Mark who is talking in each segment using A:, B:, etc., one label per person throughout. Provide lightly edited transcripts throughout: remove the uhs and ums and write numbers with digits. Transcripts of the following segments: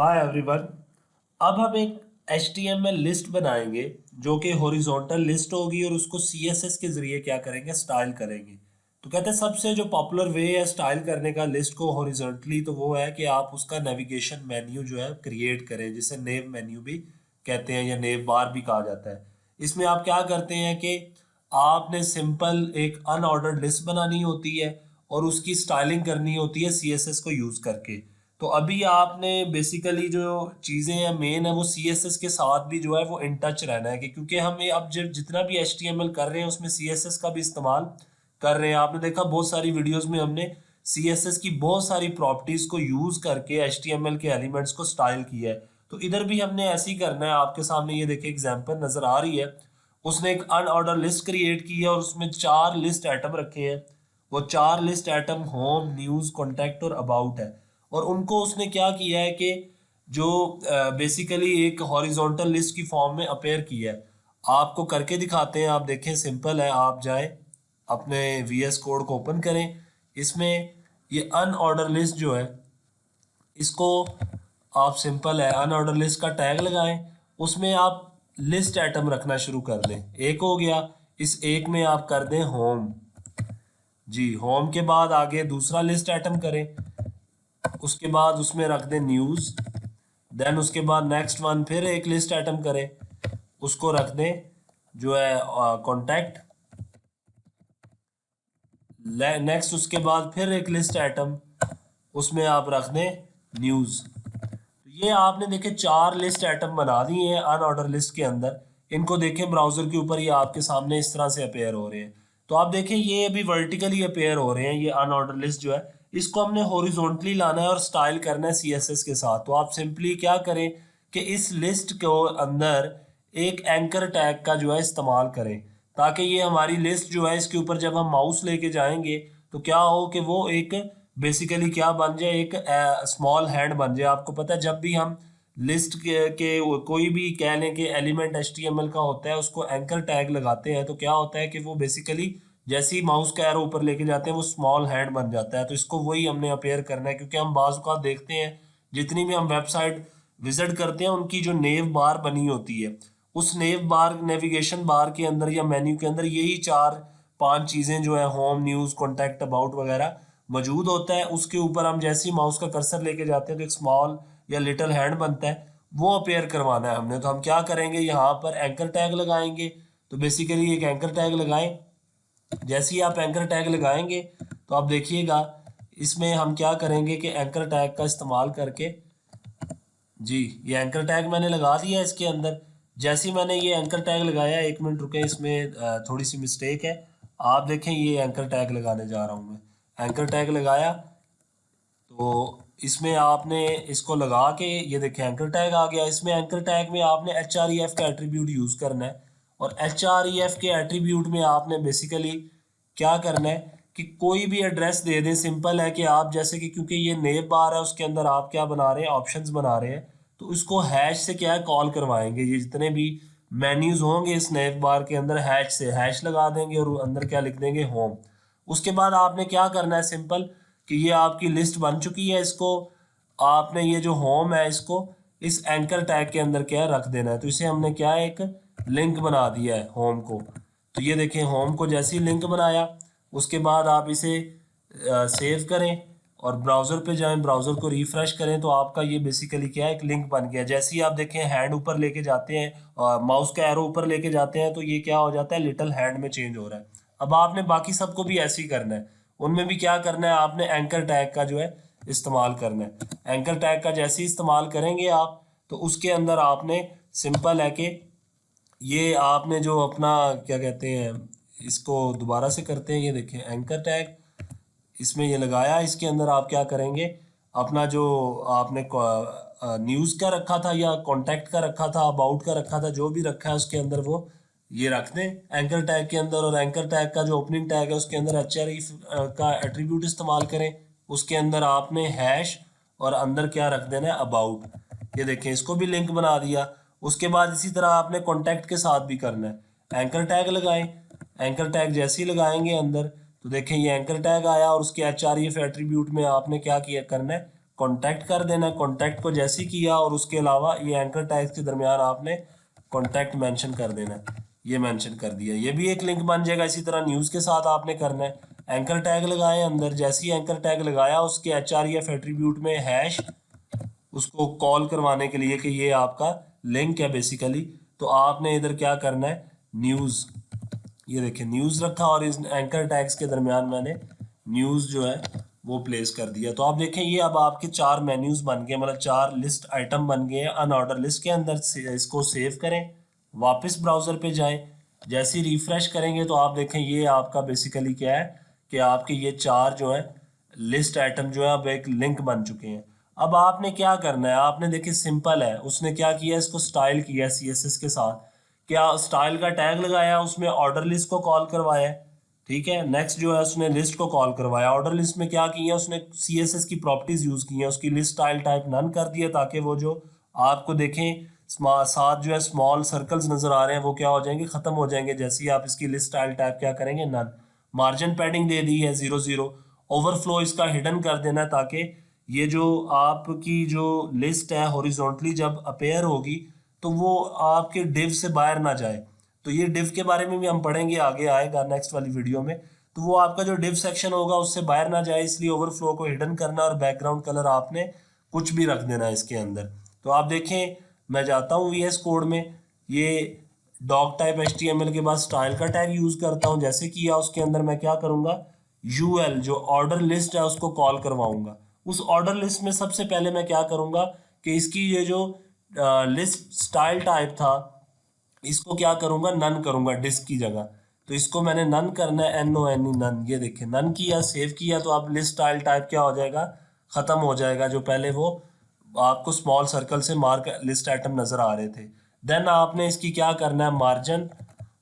A: Hi everyone. अब हम एक HTML लिस्ट बनाएंगे जो कि हॉरिजॉन्टल लिस्ट होगी और उसको CSS के जरिए क्या करेंगे, स्टाइल करेंगे। तो कहते हैं सबसे जो पॉपुलर वे है स्टाइल करने का लिस्ट को हॉरिजॉन्टली, तो वो है कि आप उसका नेविगेशन मेन्यू जो है क्रिएट करें, जिसे नेव मेन्यू भी कहते हैं या नेव बार भी कहा जाता है। इसमें आप क्या करते हैं कि आपने सिंपल एक अनऑर्डर्ड लिस्ट बनानी होती है और उसकी स्टाइलिंग करनी होती है CSS को यूज़ करके। तो अभी आपने बेसिकली जो चीज़ें हैं मेन है वो CSS के साथ भी जो है वो इन टच रहना है, कि क्योंकि हम ये अब जब जितना भी HTML कर रहे हैं उसमें CSS का भी इस्तेमाल कर रहे हैं। आपने देखा बहुत सारी वीडियोस में हमने CSS की बहुत सारी प्रॉपर्टीज को यूज करके HTML के एलिमेंट्स को स्टाइल किया है। तो इधर भी हमने ऐसे ही करना है। आपके सामने ये देखिए एग्जांपल नजर आ रही है। उसने एक अनऑर्डर लिस्ट क्रिएट की है और उसमें 4 लिस्ट आइटम रखे हैं। वो 4 list item home, news, contact और अबाउट है। और उनको उसने क्या किया है कि जो बेसिकली एक हॉरिजॉन्टल लिस्ट की फॉर्म में अपेयर किया है। आपको करके दिखाते हैं। आप देखें सिंपल है। आप जाएं अपने VS कोड को ओपन करें। इसमें ये अनऑर्डर लिस्ट जो है इसको आप सिंपल है अनऑर्डर लिस्ट का टैग लगाएं। उसमें आप लिस्ट आइटम रखना शुरू कर दें। एक हो गया। इस एक में आप कर दें होम। जी, होम के बाद आगे दूसरा लिस्ट आइटम करें। उसके बाद उसमें रख दें न्यूज़। देन उसके बाद नेक्स्ट वन फिर एक लिस्ट आइटम करें, उसको रख दें जो है कॉन्टैक्ट। नेक्स्ट उसके बाद फिर एक लिस्ट आइटम, उसमें आप रख दें न्यूज़। तो ये आपने देखे 4 लिस्ट आइटम बना दिए हैं अनऑर्डर लिस्ट के अंदर। इनको देखें ब्राउजर के ऊपर, ये आपके सामने इस तरह से अपेयर हो रहे हैं। तो आप देखें ये अभी वर्टिकली अपेयर हो रहे हैं। ये अनऑर्डर लिस्ट जो है इसको हमने हॉरिजॉन्टली लाना है और स्टाइल करना है CSS के साथ। तो आप सिंपली क्या करें कि इस लिस्ट को अंदर एक एंकर टैग का जो है इस्तेमाल करें, ताकि ये हमारी लिस्ट जो है इसके ऊपर जब हम माउस लेके जाएंगे तो क्या हो कि वो एक बेसिकली क्या बन जाए, एक स्मॉल हैंड बन जाए। आपको पता है जब भी हम लिस्ट के कोई भी कह लें कि एलिमेंट HTML का होता है, उसको एंकर टैग लगाते हैं तो क्या होता है कि वो बेसिकली जैसे ही माउस का एरो ऊपर लेके जाते हैं वो स्मॉल हैंड बन जाता है। तो इसको वही हमने अपेयर करना है, क्योंकि हम बाज़ औक़ात देखते हैं जितनी भी हम वेबसाइट विजिट करते हैं उनकी जो नेव बार बनी होती है, उस नेव बार नेविगेशन बार के अंदर या मेन्यू के अंदर यही 4-5 चीज़ें जो है होम, न्यूज़, कॉन्टैक्ट, अबाउट वगैरह मौजूद होता है। उसके ऊपर हम जैसे ही माउस का कर्सर लेके जाते हैं तो एक स्मॉल या लिटिल हैंड बनता है, वो अपेयर करवाना है हमने। तो हम क्या करेंगे, यहाँ पर एंकर टैग लगाएंगे। तो बेसिकली एक एंकर टैग लगाएं। जैसे ही आप एंकर टैग लगाएंगे तो आप देखिएगा इसमें हम क्या करेंगे कि एंकर टैग का इस्तेमाल करके, जी ये एंकर टैग मैंने लगा दिया इसके अंदर। जैसे ही मैंने ये एंकर टैग लगाया, 1 मिनट रुके, इसमें थोड़ी सी मिस्टेक है। आप देखें ये एंकर टैग लगाने जा रहा हूँ मैं। एंकर टैग लगाया तो इसमें आपने इसको लगा के ये देखें एंकर टैग आ गया। इसमें एंकर टैग में आपने href का एट्रीब्यूट यूज़ करना है। और href के एट्रीब्यूट में आपने बेसिकली क्या करना है कि कोई भी एड्रेस दे दें। सिंपल है कि आप जैसे कि क्योंकि ये नेव बार है उसके अंदर आप क्या बना रहे हैं, ऑप्शंस बना रहे हैं, तो इसको हैश से क्या है कॉल करवाएंगे। ये जितने भी मेन्यूज होंगे इस नेव बार के अंदर हैश से हैश लगा देंगे और अंदर क्या लिख देंगे, होम। उसके बाद आपने क्या करना है, सिंपल कि ये आपकी लिस्ट बन चुकी है। इसको आपने ये जो होम है इसको इस एंकर टैग के अंदर क्या है रख देना है। तो इसे हमने क्या है एक लिंक बना दिया है होम को। तो ये देखें होम को जैसे ही लिंक बनाया, उसके बाद आप इसे सेव करें और ब्राउज़र पे जाएं, ब्राउज़र को रिफ़्रेश करें तो आपका ये बेसिकली क्या है एक लिंक बन गया। जैसे ही आप देखें हैंड ऊपर लेके जाते हैं और माउस का एरो ऊपर लेके जाते हैं तो ये क्या हो जाता है, लिटिल हैंड में चेंज हो रहा है। अब आपने बाकी सबको भी ऐसे ही करना है। उनमें भी क्या करना है, आपने एंकर टैग का जो है इस्तेमाल करना है। एंकर टैग का जैसे ही इस्तेमाल करेंगे आप, तो उसके अंदर आपने सिंपल है कि ये आपने जो अपना क्या कहते हैं, इसको दोबारा से करते हैं। ये देखें एंकर टैग इसमें ये लगाया। इसके अंदर आप क्या करेंगे, अपना जो आपने न्यूज़ का रखा था या कॉन्टैक्ट का रखा था, अबाउट का रखा था, जो भी रखा है उसके अंदर वो ये रख दें एंकर टैग के अंदर। और एंकर टैग का जो ओपनिंग टैग है उसके अंदर href का एट्रीब्यूट इस्तेमाल करें। उसके अंदर आपने हैश और अंदर क्या रख देना है, अबाउट। ये देखें इसको भी लिंक बना दिया। उसके बाद इसी तरह आपने कॉन्टैक्ट के साथ भी करना है। एंकर टैग लगाएं। एंकर टैग जैसे ही लगाएंगे अंदर तो देखें ये एंकर टैग आया और उसके href एट्रीब्यूट में आपने क्या किया करना है, कॉन्टैक्ट कर देना है। कॉन्टैक्ट को जैसे ही किया और उसके अलावा ये एंकर टैग्स के दरमियान आपने कॉन्टैक्ट मेंशन कर देना है, ये मेंशन कर दिया, ये भी एक लिंक बन जाएगा। इसी तरह न्यूज़ के साथ आपने करना है, एंकर टैग लगाए अंदर, जैसे ही एंकर टैग लगाया उसके HREF एट्रीब्यूट में हैश उसको कॉल करवाने के लिए कि ये आपका लिंक है बेसिकली, तो आपने इधर क्या करना है, न्यूज़, ये देखिए न्यूज़ रखा और इस एंकर टैग्स के दरमियान मैंने न्यूज़ जो है वो प्लेस कर दिया। तो आप देखें ये अब आपके 4 मेन्यूज़ बन गए, मतलब 4 लिस्ट आइटम बन गए हैं अनऑर्डर लिस्ट के अंदर। इसको सेव करें, वापस ब्राउज़र पे जाएं, जैसे ही रिफ्रेश करेंगे तो आप देखें ये आपका बेसिकली क्या है कि आपके ये 4 जो है लिस्ट आइटम जो है अब एक लिंक बन चुके हैं। अब आपने क्या करना है, आपने देखिए सिंपल है, उसने क्या किया, इसको स्टाइल किया CSS के साथ, क्या स्टाइल का टैग लगाया, उसमें ऑर्डर लिस्ट को कॉल करवाया, ठीक है। नेक्स्ट जो है उसने लिस्ट को कॉल करवाया, ऑर्डर लिस्ट में क्या किया उसने CSS की प्रॉपर्टीज यूज की हैं, उसकी लिस्ट स्टाइल टाइप नन कर दिया ताकि वो जो आपको देखें साथ जो है स्मॉल सर्कल्स नजर आ रहे हैं वो क्या हो जाएंगे, खत्म हो जाएंगे जैसे ही आप इसकी लिस्ट स्टाइल टाइप क्या करेंगे, नन। मार्जिन पैडिंग दे दी है 0 0। ओवरफ्लो इसका हिडन कर देना है ताकि ये जो आपकी जो लिस्ट है हॉरिजॉन्टली जब अपेयर होगी तो वो आपके डिव से बाहर ना जाए। तो ये डिव के बारे में भी हम पढ़ेंगे, आगे आएगा नेक्स्ट वाली वीडियो में। तो वो आपका जो डिव सेक्शन होगा उससे बाहर ना जाए, इसलिए ओवरफ्लो को हिडन करना और बैकग्राउंड कलर आपने कुछ भी रख देना है इसके अंदर। तो आप देखें मैं जाता हूँ VS कोड में, ये डॉग टाइप HTML के बाद स्टाइल का टैग यूज करता हूँ, जैसे किया उसके अंदर मैं क्या करूँगा, UL जो ऑर्डर लिस्ट है उसको कॉल करवाऊंगा। उस ऑर्डर लिस्ट में सबसे पहले मैं क्या करूँगा कि इसकी ये जो लिस्ट स्टाइल टाइप था इसको क्या करूंगा, नन करूंगा डिस्क की जगह। तो इसको मैंने नन करना है, NONE नन। ये देखिए नन किया, सेव किया, तो अब लिस्ट स्टाइल टाइप क्या हो जाएगा, खत्म हो जाएगा, जो पहले वो आपको स्मॉल सर्कल से मार्क लिस्ट आइटम नजर आ रहे थे। देन आपने इसकी क्या करना है, मार्जिन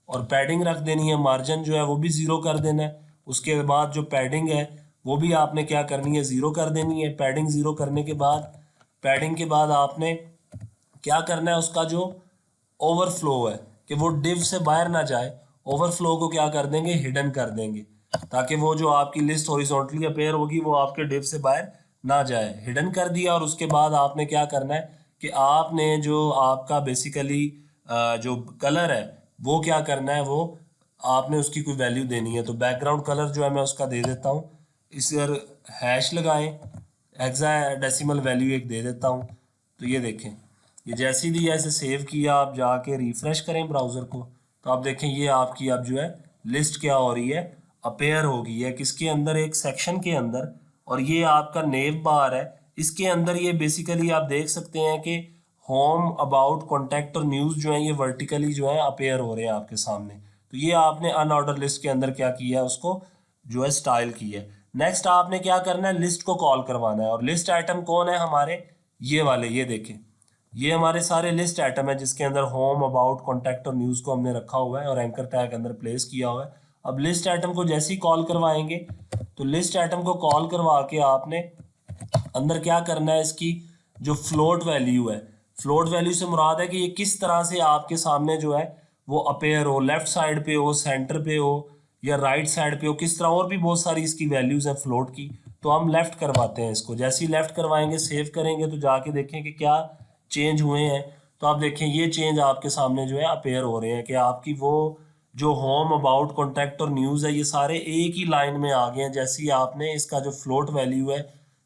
A: और पैडिंग रख देनी है। मार्जिन जो है वो भी 0 कर देना है, उसके बाद जो पैडिंग है वो भी आपने क्या करनी है, 0 कर देनी है। पैडिंग 0 करने के बाद, पैडिंग के बाद आपने क्या करना है, उसका जो ओवरफ्लो है कि वो डिव से बाहर ना जाए, ओवरफ्लो को क्या कर देंगे, हिडन कर देंगे, ताकि वो जो आपकी लिस्ट हॉरिजॉन्टली अपेयर होगी वो आपके डिव से बाहर ना जाए। हिडन कर दिया और उसके बाद आपने क्या करना है कि आपने जो आपका बेसिकली जो कलर है वो क्या करना है, वो आपने उसकी कोई वैल्यू देनी है। तो बैकग्राउंड कलर जो है मैं उसका दे देता हूँ, इस पर हैश लगाएं, हेक्साडेसिमल वैल्यू एक दे देता हूँ। तो ये देखें ये जैसे ही दिया, इसे सेव किया, आप जाके रिफ्रेश करें ब्राउज़र को, तो आप देखें ये आपकी अब जो है लिस्ट क्या हो रही है, अपेयर हो गई है किसके अंदर, एक सेक्शन के अंदर। और ये आपका नेव बार है, इसके अंदर ये बेसिकली आप देख सकते हैं कि होम, अबाउट, कॉन्टैक्ट और न्यूज़ जो है ये वर्टिकली जो है अपेयर हो रहे हैं आपके सामने। तो ये आपने अनऑर्डर लिस्ट के अंदर क्या किया है, उसको जो है स्टाइल की है। नेक्स्ट आपने क्या करना है, लिस्ट को कॉल करवाना है। और लिस्ट आइटम कौन है हमारे, ये वाले, ये देखें ये हमारे सारे लिस्ट आइटम है जिसके अंदर होम, अबाउट, कॉन्टैक्ट और न्यूज़ को हमने रखा हुआ है और एंकर टैग अंदर प्लेस किया हुआ है। अब लिस्ट आइटम को जैसे ही कॉल करवाएंगे तो लिस्ट आइटम को कॉल करवा के आपने अंदर क्या करना है, इसकी जो फ्लोट वैल्यू है, फ्लोट वैल्यू से मुराद है कि ये किस तरह से आपके सामने जो है वो अपेयर हो, लेफ्ट साइड पे हो, सेंटर पे हो या राइट साइड पे हो, किस तरह, और भी बहुत सारी इसकी वैल्यूज हैं फ्लोट की। तो हम लेफ्ट करवाते हैं इसको, जैसे ही लेफ्ट करवाएंगे, सेव करेंगे तो जाके देखें कि क्या चेंज हुए हैं। तो आप देखें ये चेंज आपके सामने जो है अपेयर हो रहे हैं कि आपकी वो जो होम, अबाउट, कॉन्टैक्ट और न्यूज़ है ये सारे एक ही लाइन में आ गए हैं, जैसे ही आपने इसका जो फ्लोट वैल्यू है,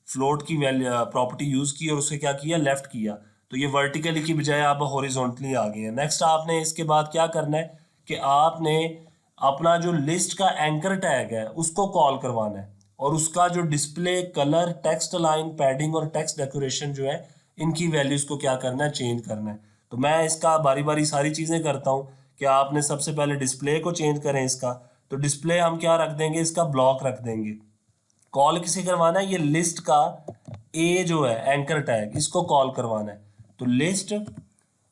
A: फ्लोट की वैल्यू प्रॉपर्टी यूज़ की और उसे क्या किया, लेफ्ट किया। तो ये वर्टिकली की बजाय आप हॉरिजॉन्टली आ गए हैं। नेक्स्ट आपने इसके बाद क्या करना है कि आपने अपना जो लिस्ट का एंकर टैग है उसको कॉल करवाना है और उसका जो display, colour, text line, padding और टेक्स्ट डेकोरेशन जो है इनकी वैल्यूज को क्या करना है, चेंज करना है। तो मैं इसका बारी बारी सारी चीज़ें करता हूँ कि आपने सबसे पहले डिस्प्ले को चेंज करें इसका। तो डिस्प्ले हम क्या रख देंगे, इसका ब्लॉक रख देंगे। कॉल किसे करवाना है, ये लिस्ट का ए जो है एंकर टैग, इसको कॉल करवाना है। तो लिस्ट,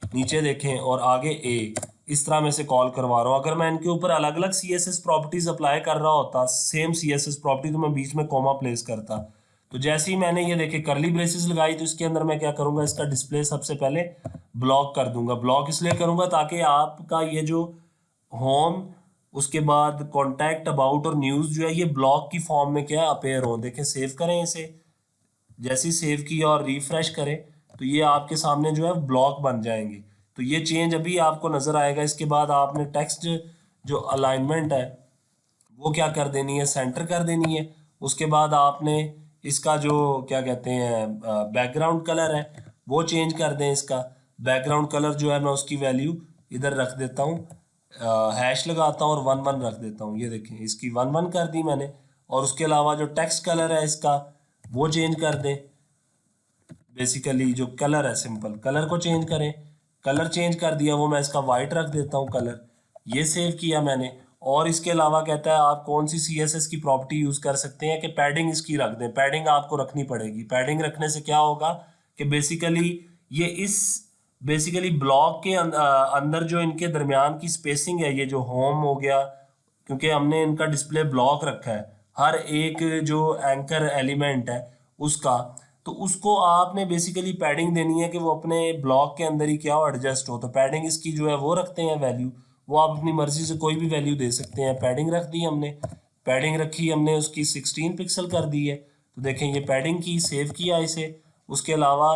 A: नीचे देखें और आगे ए, इस तरह में से कॉल करवा रहा हूँ। अगर मैं इनके ऊपर अलग अलग CSS प्रॉपर्टीज अप्लाई कर रहा होता, सेम CSS प्रॉपर्टी, तो मैं बीच में कॉमा प्लेस करता। तो जैसे ही मैंने ये देखे करली ब्रेसेस लगाई तो इसके अंदर मैं क्या करूंगा, इसका डिस्प्ले सबसे पहले ब्लॉक कर दूंगा। ब्लॉक इसलिए करूंगा ताकि आपका ये जो होम, उसके बाद कॉन्टैक्ट, अबाउट और न्यूज़ जो है ये ब्लॉक की फॉर्म में क्या अपेयर हो। देखें सेव करें इसे, जैसे ही सेव किया और रिफ्रेश करें तो ये आपके सामने जो है ब्लॉक बन जाएंगे। तो ये चेंज अभी आपको नज़र आएगा। इसके बाद आपने टेक्स्ट जो अलाइनमेंट है वो क्या कर देनी है, सेंटर कर देनी है। उसके बाद आपने इसका जो क्या कहते हैं बैकग्राउंड कलर है वो चेंज कर दें। इसका बैकग्राउंड कलर जो है मैं उसकी वैल्यू इधर रख देता हूँ, हैश लगाता हूँ और 1 1 रख देता हूँ। ये देखें इसकी 1 1 कर दी मैंने। और उसके अलावा जो टेक्स्ट कलर है इसका वो चेंज कर दें। बेसिकली जो कलर है सिंपल कलर को चेंज करें। कलर चेंज कर दिया, वो मैं इसका वाइट रख देता हूँ कलर। ये सेव किया मैंने। और इसके अलावा कहता है आप कौन सी CSS की प्रॉपर्टी यूज़ कर सकते हैं कि पैडिंग इसकी रख दें। पैडिंग आपको रखनी पड़ेगी। पैडिंग रखने से क्या होगा कि बेसिकली ये इस बेसिकली ब्लॉक के अंदर जो इनके दरमियान की स्पेसिंग है, ये जो होम हो गया, क्योंकि हमने इनका डिस्प्ले ब्लॉक रखा है हर एक जो एंकर एलिमेंट है उसका, तो उसको आपने बेसिकली पैडिंग देनी है कि वो अपने ब्लॉक के अंदर ही क्या हो, एडजस्ट हो। तो पैडिंग इसकी जो है वो रखते हैं वैल्यू, वो आप अपनी मर्जी से कोई भी वैल्यू दे सकते हैं। पैडिंग रख दी हमने, पैडिंग रखी हमने उसकी 16 पिक्सल कर दी है। तो देखें ये पैडिंग की, सेव किया इसे। उसके अलावा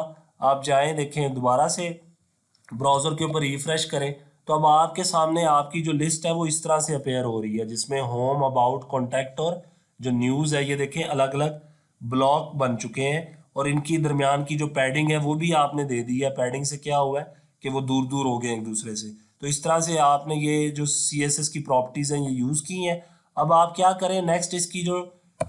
A: आप जाएं देखें दोबारा से ब्राउज़र के ऊपर रिफ्रेश करें तो अब आपके सामने आपकी जो लिस्ट है वो इस तरह से अपेयर हो रही है, जिसमें होम, अबाउट, कॉन्टैक्ट और जो न्यूज़ है ये देखें अलग अलग ब्लॉक बन चुके हैं। और इनकी दरमियान की जो पैडिंग है वो भी आपने दे दी है। पैडिंग से क्या हुआ है कि वो दूर दूर हो गए एक दूसरे से। तो इस तरह से आपने ये जो CSS की प्रॉपर्टीज़ हैं ये यूज़ की हैं। अब आप क्या करें, नेक्स्ट इसकी जो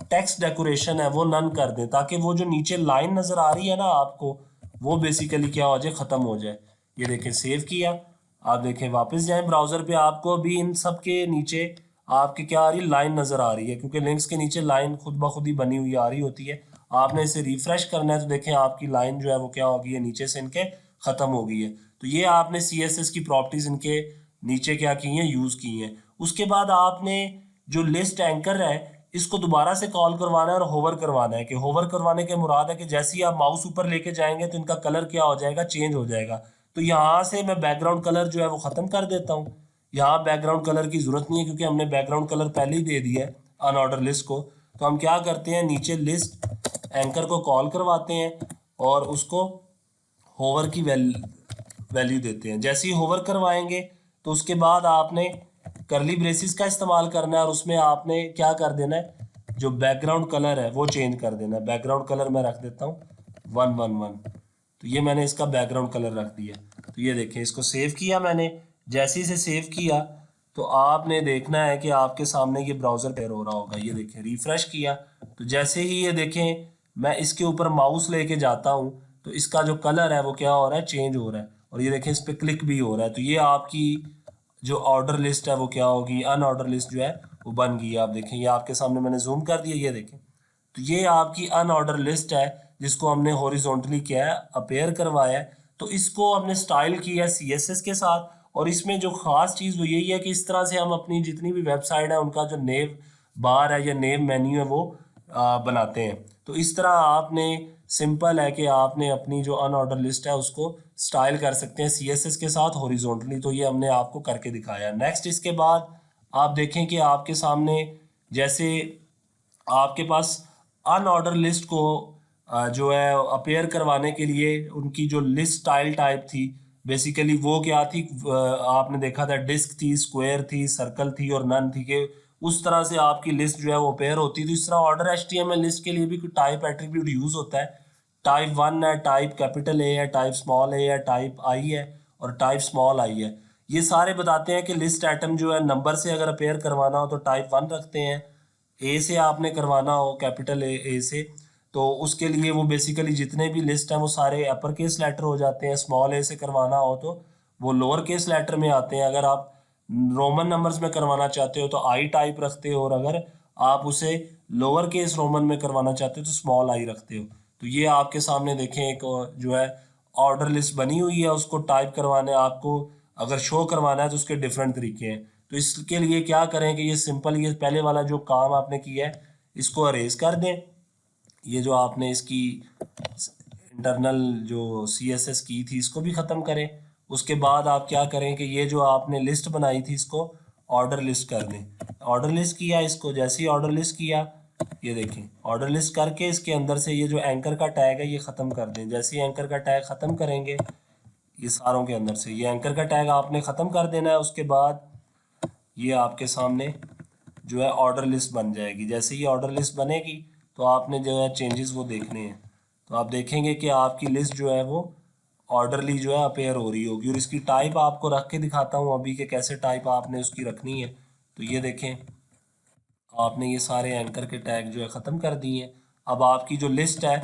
A: टेक्स्ट डेकोरेशन है वो नन कर दें, ताकि वो जो नीचे लाइन नज़र आ रही है ना आपको, वो बेसिकली क्या हो जाए, ख़त्म हो जाए। ये देखें सेव किया। आप देखें वापस जाएं ब्राउज़र पे, आपको अभी इन सब के नीचे आपके क्या आ रही है, लाइन नज़र आ रही है, क्योंकि लिंक्स के नीचे लाइन खुद ब खुद ही बनी हुई आ रही होती है। आपने इसे रिफ्रेश करना है तो देखें आपकी लाइन जो है वो क्या होगी है, नीचे से इनके ख़त्म हो गई है। तो ये आपने CSS की प्रॉपर्टीज़ इनके नीचे क्या की हैं, यूज़ की हैं। उसके बाद आपने जो लिस्ट एंकर है इसको दोबारा से कॉल करवाना है और होवर करवाना है। कि होवर करवाने के मुराद है कि जैसे ही आप माउस ऊपर लेके जाएंगे तो इनका कलर क्या हो जाएगा, चेंज हो जाएगा। तो यहाँ से मैं बैकग्राउंड कलर जो है वो ख़त्म कर देता हूँ। यहाँ बैकग्राउंड कलर की ज़रूरत नहीं है क्योंकि हमने बैकग्राउंड कलर पहले ही दे दिया है अनऑर्डर लिस्ट को। तो हम क्या करते हैं, नीचे लिस्ट एंकर को कॉल करवाते हैं और उसको होवर की वैल्यू देते हैं। जैसे ही होवर करवाएंगे तो उसके बाद आपने करली ब्रेसिस का इस्तेमाल करना है और उसमें आपने क्या कर देना है, जो बैकग्राउंड कलर है वो चेंज कर देना है। बैकग्राउंड कलर मैं रख देता हूँ 1 1 1। तो ये मैंने इसका बैकग्राउंड कलर रख दिया। तो ये देखें इसको सेव किया मैंने। जैसे ही से सेव किया तो आपने देखना है कि आपके सामने ये ब्राउज़र पेयर हो रहा होगा। ये देखें रिफ़्रेश किया तो जैसे ही ये देखें मैं इसके ऊपर माउस लेके जाता हूँ तो इसका जो कलर है वो क्या हो रहा है, चेंज हो रहा है। और ये देखें इस पर क्लिक भी हो रहा है। तो ये आपकी जो ऑर्डर लिस्ट है वो क्या होगी, अनऑर्डर लिस्ट जो है वो बन गई। आप देखें ये आपके सामने मैंने जूम कर दिया, ये देखें। तो ये आपकी अनऑर्डर लिस्ट है जिसको हमने हॉरिजॉन्टली किया है, अपेयर करवाया है। तो इसको हमने स्टाइल किया है CSS के साथ। और इसमें जो ख़ास चीज़ वो यही है कि इस तरह से हम अपनी जितनी भी वेबसाइट है उनका जो नेव बार है या नेव मेन्यू है वो बनाते हैं। तो इस तरह आपने सिंपल है कि आपने अपनी जो अनऑर्डर लिस्ट है उसको स्टाइल कर सकते हैं CSS के साथ हॉरिजॉन्टली। तो ये हमने आपको करके दिखाया। नेक्स्ट इसके बाद आप देखें कि आपके सामने जैसे आपके पास अनऑर्डर लिस्ट को जो है अपेयर करवाने के लिए उनकी जो लिस्ट स्टाइल टाइप थी बेसिकली वो क्या थी, आपने देखा था डिस्क थी, स्क्वायर थी, सर्कल थी और नन थी। कि उस तरह से आपकी लिस्ट जो है वो अपेयर होती थी। इस तरह ऑर्डर HTML लिस्ट के लिए भी कोई टाइप एट्रीब्यूट यूज़ होता है। टाइप 1 है, टाइप कैपिटल A है, टाइप स्मॉल a है, टाइप I है और टाइप स्मॉल I है। ये सारे बताते हैं कि लिस्ट आइटम जो है नंबर से अगर अपेयर करवाना हो तो टाइप 1 रखते हैं, ए से आपने करवाना हो कैपिटल ए से तो उसके लिए वो बेसिकली जितने भी लिस्ट हैं वो सारे अपर केस लेटर हो जाते हैं। स्मॉल ए से करवाना हो तो वो लोअर केस लेटर में आते हैं। अगर आप रोमन नंबर्स में करवाना चाहते हो तो आई टाइप रखते हो और अगर आप उसे लोअर केस रोमन में करवाना चाहते हो तो स्मॉल आई रखते हो। तो ये आपके सामने देखें एक जो है ऑर्डर लिस्ट बनी हुई है, उसको टाइप करवाना है आपको, अगर शो करवाना है तो उसके डिफरेंट तरीके हैं। तो इसके लिए क्या करें कि ये सिंपल, ये पहले वाला जो काम आपने किया है इसको अरेज कर दें। ये जो आपने इसकी इंटरनल जो CSS की थी इसको भी ख़त्म करें। उसके बाद आप क्या करें कि ये जो आपने लिस्ट बनाई थी इसको ऑर्डर लिस्ट कर दें। ऑर्डर लिस्ट किया इसको, जैसे ही ऑर्डर लिस्ट किया ये देखें ऑर्डर लिस्ट करके इसके अंदर से ये जो एंकर का टैग है ये ख़त्म कर दें। जैसे ही एंकर का टैग ख़त्म करेंगे ये सारों के अंदर से ये एंकर का टैग आपने ख़त्म कर देना है। उसके बाद ये आपके सामने जो है ऑर्डर लिस्ट बन जाएगी। जैसे ही ऑर्डर लिस्ट बनेगी तो आपने जो है चेंजेस वो देखने हैं। तो आप देखेंगे कि आपकी लिस्ट जो है वो ऑर्डरली जो है अपेयर हो रही होगी। और इसकी टाइप आपको रख के दिखाता हूँ अभी कि कैसे टाइप आपने उसकी रखनी है। तो ये देखें आपने ये सारे एंकर के टैग जो है ख़त्म कर दिए हैं। अब आपकी जो लिस्ट है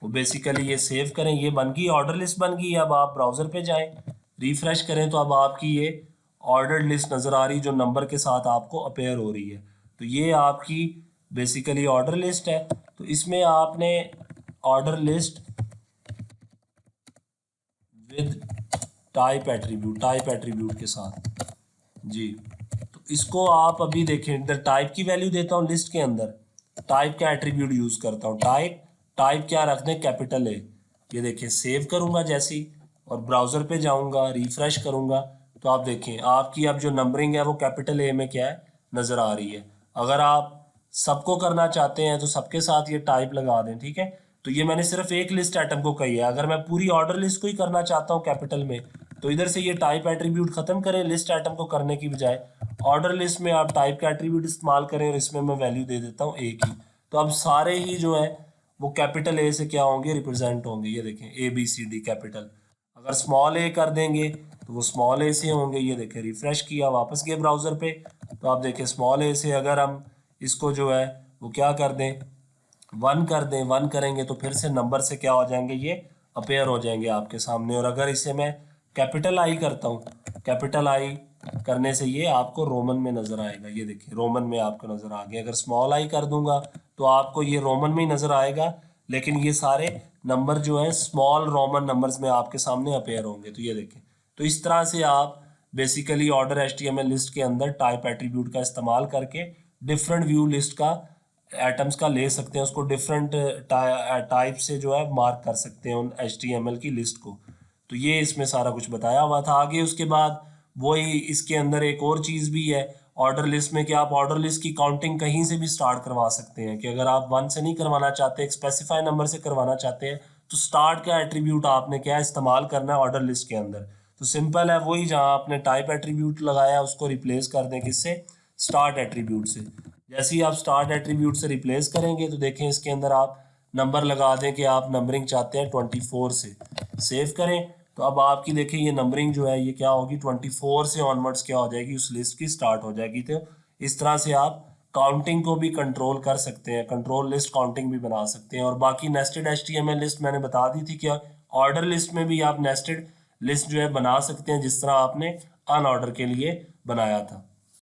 A: वो बेसिकली ये सेव करें, ये बन गई ऑर्डर लिस्ट बन गई। अब आप ब्राउज़र पे जाएं, रिफ़्रेश करें तो अब आपकी ये ऑर्डर लिस्ट नज़र आ रही जो नंबर के साथ आपको अपेयर हो रही है। तो ये आपकी बेसिकली ऑर्डर लिस्ट है। तो इसमें आपने order list with type attribute के साथ जी। तो इसको आप अभी देखें, इधर टाइप की वैल्यू देता हूँ लिस्ट के अंदर, टाइप का एट्रीब्यूट यूज़ करता हूँ। टाइप क्या रख दें, कैपिटल ए। ये देखिए सेव करूँगा जैसे ही और ब्राउज़र पे जाऊँगा रिफ़्रेश करूँगा तो आप देखें आपकी अब जो नंबरिंग है वो कैपिटल ए में क्या है नज़र आ रही है। अगर आप सबको करना चाहते हैं तो सबके साथ ये टाइप लगा दें, ठीक है। तो ये मैंने सिर्फ एक लिस्ट आइटम को कही है। अगर मैं पूरी ऑर्डर लिस्ट को ही करना चाहता हूँ कैपिटल में तो इधर से ये टाइप एट्रीब्यूट ख़त्म करें, लिस्ट आइटम को करने की बजाय ऑर्डर लिस्ट में आप टाइप का एट्रीब्यूट इस्तेमाल करें और इसमें मैं वैल्यू दे देता हूँ ए की। तो अब सारे ही जो है वो कैपिटल ए से क्या होंगे, रिप्रेजेंट होंगे। ये देखें ABCD कैपिटल। अगर स्मॉल ए कर देंगे तो वो स्मॉल ए से होंगे। ये देखें रिफ़्रेश किया, वापस गए ब्राउज़र पे तो आप देखें स्मॉल ए से अगर हम इसको जो है वो क्या कर दें, 1 कर दें, 1 करेंगे तो फिर से नंबर से क्या हो जाएंगे, ये अपेयर हो जाएंगे आपके सामने। और अगर इसे मैं कैपिटल आई करता हूँ, कैपिटल आई करने से ये आपको रोमन में नज़र आएगा। ये देखिए रोमन में आपको नज़र आ गया। अगर स्मॉल आई कर दूंगा तो आपको ये रोमन में ही नज़र आएगा, लेकिन ये सारे नंबर जो हैं स्मॉल रोमन नंबर्स में आपके सामने अपेयर होंगे। तो ये देखें, तो इस तरह से आप बेसिकली ऑर्डर HTML लिस्ट के अंदर टाइप एट्रीब्यूट का इस्तेमाल करके डिफरेंट व्यू लिस्ट का एटम्स का ले सकते हैं, उसको डिफरेंट टाइप से जो है मार्क कर सकते हैं उन HTML की लिस्ट को। तो ये इसमें सारा कुछ बताया हुआ था। आगे उसके बाद वही इसके अंदर एक और चीज़ भी है ऑर्डर लिस्ट में कि आप ऑर्डर लिस्ट की काउंटिंग कहीं से भी स्टार्ट करवा सकते हैं। कि अगर आप 1 से नहीं करवाना चाहते, एक स्पेसिफाई नंबर से करवाना चाहते हैं तो स्टार्ट का एट्रीब्यूट आपने क्या इस्तेमाल करना है ऑर्डर लिस्ट के अंदर। तो सिंपल है, वही जहाँ आपने टाइप एट्रीब्यूट लगाया उसको रिप्लेस कर दें किससे, स्टार्ट एट्रीब्यूट से। जैसे ही आप स्टार्ट एट्रीब्यूट से रिप्लेस करेंगे तो देखें इसके अंदर आप नंबर लगा दें कि आप नंबरिंग चाहते हैं 24 से, सेव करें तो अब आपकी देखें ये नंबरिंग जो है ये क्या होगी, 24 से ऑनवर्ड्स क्या हो जाएगी, उस लिस्ट की स्टार्ट हो जाएगी। तो इस तरह से आप काउंटिंग को भी कंट्रोल कर सकते हैं, कंट्रोल लिस्ट काउंटिंग भी बना सकते हैं। और बाकी नेस्टेड HTML लिस्ट मैंने बता दी थी कि ऑर्डर लिस्ट में भी आप नेस्टेड लिस्ट जो है बना सकते हैं जिस तरह आपने अनऑर्डर के लिए बनाया था।